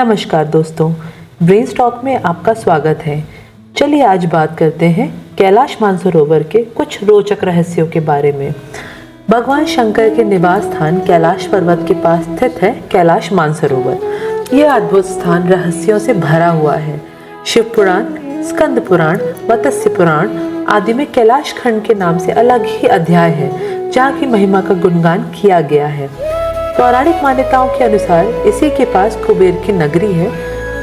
नमस्कार दोस्तों, brain talk में आपका स्वागत है। चलिए आज बात करते हैं कैलाश मानसरोवर के कुछ रोचक रहस्यों के बारे में। भगवान शंकर के निवास स्थान कैलाश पर्वत के पास स्थित है कैलाश मानसरोवर। यह अद्भुत स्थान रहस्यों से भरा हुआ है। शिव पुराण, स्कंद पुराण, मत्स्य पुराण आदि में कैलाश खंड के नाम से अलग ही अध्याय है जहाँ की महिमा का गुणगान किया गया है। पौराणिक मान्यताओं के अनुसार इसी के पास कुबेर की नगरी है।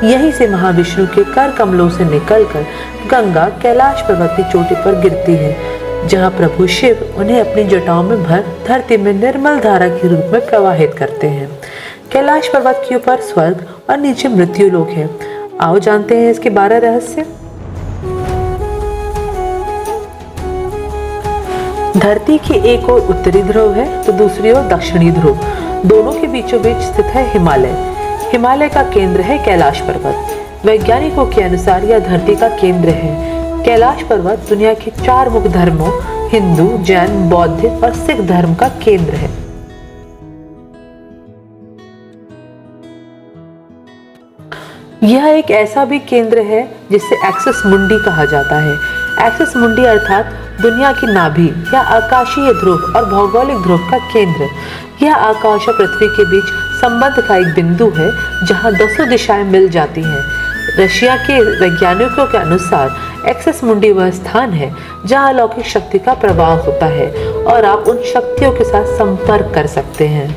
यहीं से महाविष्णु के कर कमलों से निकलकर गंगा कैलाश पर्वत की चोटी पर गिरती है, जहां प्रभु शिव उन्हें अपनी जटाओं में भर धरती में निर्मल धारा के रूप में प्रवाहित करते हैं। कैलाश पर्वत के ऊपर स्वर्ग और नीचे मृत्यु लोक है। आओ जानते हैं इसके 12 रहस्य। धरती की एक ओर उत्तरी ध्रुव है तो दूसरी ओर दक्षिणी ध्रुव। दोनों के बीचों बीच स्थित है हिमालय। हिमालय का केंद्र है कैलाश पर्वत। वैज्ञानिकों के अनुसार यह धरती का केंद्र है। कैलाश पर्वत दुनिया के 4 मुख्य धर्मों हिंदू, जैन, बौद्ध और सिख धर्म का केंद्र है। यह एक ऐसा भी केंद्र है जिसे एक्सिस मुंडी कहा जाता है। एक्सिस मुंडी अर्थात दुनिया की नाभि या आकाशीय ध्रुव और भौगोलिक ध्रुव का केंद्र। यह आकाश और पृथ्वी के बीच संबंध का एक बिंदु है जहां 10 दिशाएं मिल जाती हैं। रशिया के वैज्ञानिकों के अनुसार एक्सिस मुंडी वह स्थान है जहां अलौकिक शक्ति का प्रवाह होता है और आप उन शक्तियों के साथ संपर्क कर सकते हैं।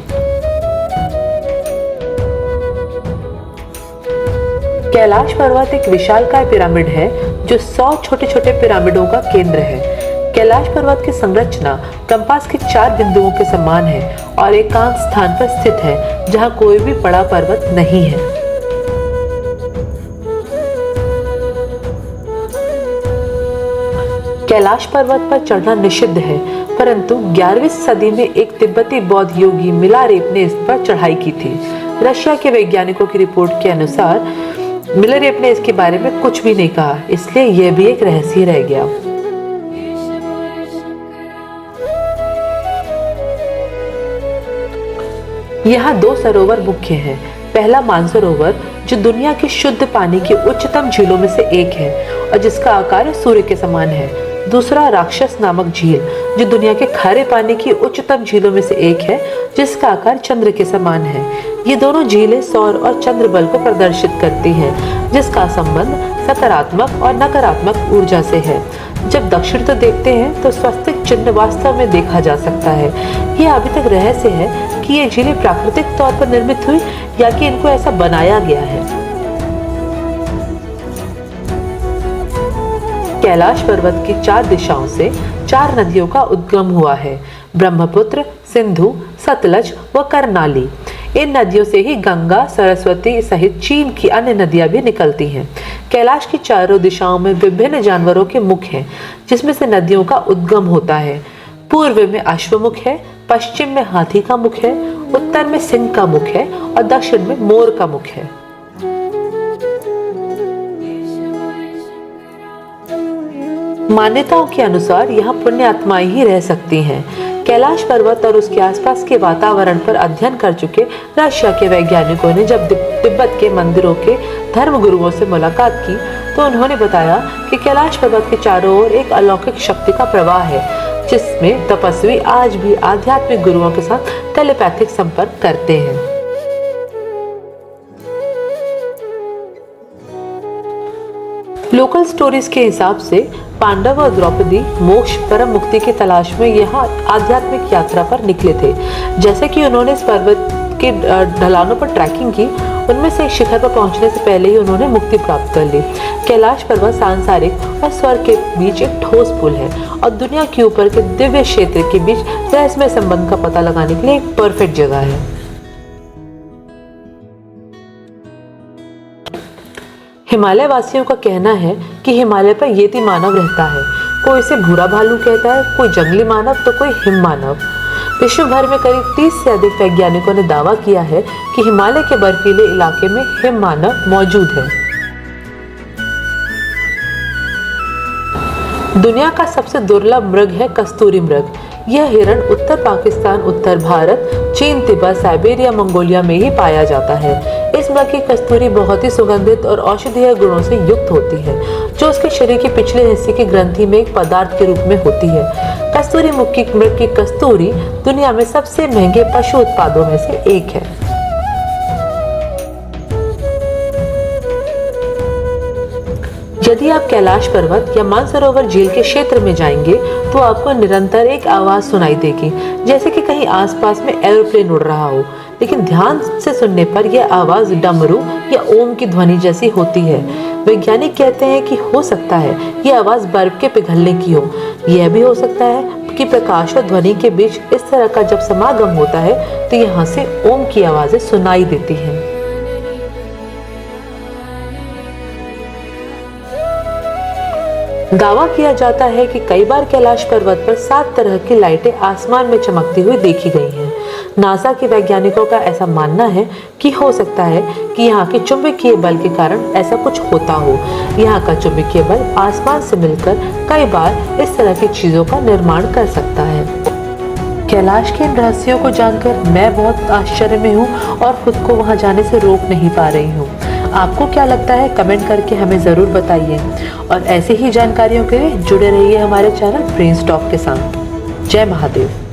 कैलाश पर्वत एक विशालकाय पिरामिड है जो 100 छोटे छोटे पिरामिडों का केंद्र है। कैलाश पर्वत की संरचना कंपास के 4 बिंदुओं के समान है और एकांत स्थान पर स्थित है जहां कोई भी बड़ा पर्वत नहीं है। कैलाश पर्वत पर चढ़ना निषिद्ध है, परंतु 11वीं सदी में एक तिब्बती बौद्ध योगी मिलारेप ने इस पर चढ़ाई की थी। रशिया के वैज्ञानिकों की रिपोर्ट के अनुसार मिलारेप ने इसके बारे में कुछ भी नहीं कहा, इसलिए यह भी एक रहस्य रह गया। यहाँ 2 सरोवर मुख्य हैं। पहला मानसरोवर जो दुनिया की शुद्ध पानी की उच्चतम झीलों में से एक है और जिसका आकार सूर्य के समान है। दूसरा राक्षस नामक झील जो दुनिया के खारे पानी की उच्चतम झीलों में से एक है जिसका आकार चंद्र के समान है। ये दोनों झीलें सौर और चंद्र बल को प्रदर्शित करती हैं, जिसका संबंध सकारात्मक और नकारात्मक ऊर्जा से है। जब दक्षिण तो देखते हैं तो स्वस्तिक चिन्ह वास्तव में देखा जा सकता है। यह अभी तक रहस्य है कि ये झीलें प्राकृतिक तौर पर निर्मित हुई या कि इनको ऐसा बनाया गया है। कैलाश पर्वत की 4 दिशाओं से 4 नदियों का उद्गम हुआ है, ब्रह्मपुत्र, सिंधु, सतलज व करनाली। इन नदियों से ही गंगा, सरस्वती सहित चीन की अन्य नदियां भी निकलती हैं। कैलाश की चारों दिशाओं में विभिन्न जानवरों के मुख हैं, जिसमें से नदियों का उद्गम होता है। पूर्व में अश्वमुख है, पश्चिम में हाथी का मुख है, उत्तर में सिंह का मुख है और दक्षिण में मोर का मुख है। मान्यताओं के अनुसार यहाँ पुण्य आत्माएं ही रह सकती हैं। कैलाश पर्वत और उसके आसपास के वातावरण पर अध्ययन कर चुके रशिया के वैज्ञानिकों ने जब तिब्बत के मंदिरों के धर्म गुरुओं से मुलाकात की तो उन्होंने बताया कि कैलाश पर्वत के चारों ओर एक अलौकिक शक्ति का प्रवाह है, जिसमें तपस्वी आज भी आध्यात्मिक गुरुओं के साथ टेलीपैथिक संपर्क करते हैं। लोकल स्टोरीज के हिसाब से पांडव और द्रौपदी मोक्ष परम मुक्ति की तलाश में यहाँ आध्यात्मिक यात्रा पर निकले थे। जैसे कि उन्होंने इस पर्वत के ढलानों पर ट्रैकिंग की, उनमें से एक शिखर पर पहुंचने से पहले ही उन्होंने मुक्ति प्राप्त कर ली। कैलाश पर्वत सांसारिक और स्वर्ग के बीच एक ठोस पुल है और दुनिया के ऊपर के दिव्य क्षेत्र के बीच रहस्यमय संबंध का पता लगाने के लिए एक परफेक्ट जगह है। हिमालय वासियों का कहना है कि हिमालय पर येती मानव रहता है। कोई इसे भूरा भालू कहता है, कोई जंगली मानव तो कोई हिम मानव। विश्व भर में करीब 30 से अधिक वैज्ञानिकों ने दावा किया है कि हिमालय के बर्फीले इलाके में हिम मानव मौजूद है। दुनिया का सबसे दुर्लभ मृग है कस्तूरी मृग। यह हिरण उत्तर पाकिस्तान, उत्तर भारत, चीन, तिब्बत, साइबेरिया, मंगोलिया में ही पाया जाता है। इस मृग की कस्तूरी बहुत ही सुगंधित और औषधीय गुणों से युक्त होती है, जो उसके शरीर के पिछले हिस्से की ग्रंथि में एक पदार्थ के रूप में होती है। कस्तूरी मृग की कस्तूरी दुनिया में सबसे महंगे पशु उत्पादों में से एक है। यदि आप कैलाश पर्वत या मानसरोवर झील के क्षेत्र में जाएंगे तो आपको निरंतर एक आवाज सुनाई देगी, जैसे कि कहीं आसपास में एरोप्लेन उड़ रहा हो। लेकिन ध्यान से सुनने पर यह आवाज डमरू या ओम की ध्वनि जैसी होती है। वैज्ञानिक कहते हैं कि हो सकता है यह आवाज बर्फ के पिघलने की हो। यह भी हो सकता है कि प्रकाश और ध्वनि के बीच इस तरह का जब समागम होता है तो यहाँ से ओम की आवाजें सुनाई देती हैं। दावा किया जाता है कि कई बार कैलाश पर्वत पर 7 तरह की लाइटें आसमान में चमकती हुई देखी गई हैं। नासा के वैज्ञानिकों का ऐसा मानना है कि हो सकता है कि यहाँ के चुंबकीय बल के कारण ऐसा कुछ होता हो। यहाँ का चुंबकीय बल आसमान से मिलकर कई बार इस तरह की चीजों का निर्माण कर सकता है। कैलाश के इन रहस्यों को जानकर मैं बहुत आश्चर्य में हूँ और खुद को वहाँ जाने से रोक नहीं पा रही हूँ। आपको क्या लगता है? कमेंट करके हमें ज़रूर बताइए और ऐसी ही जानकारियों के लिए जुड़े रहिए हमारे चैनल ब्रेन्स टॉक के साथ। जय महादेव।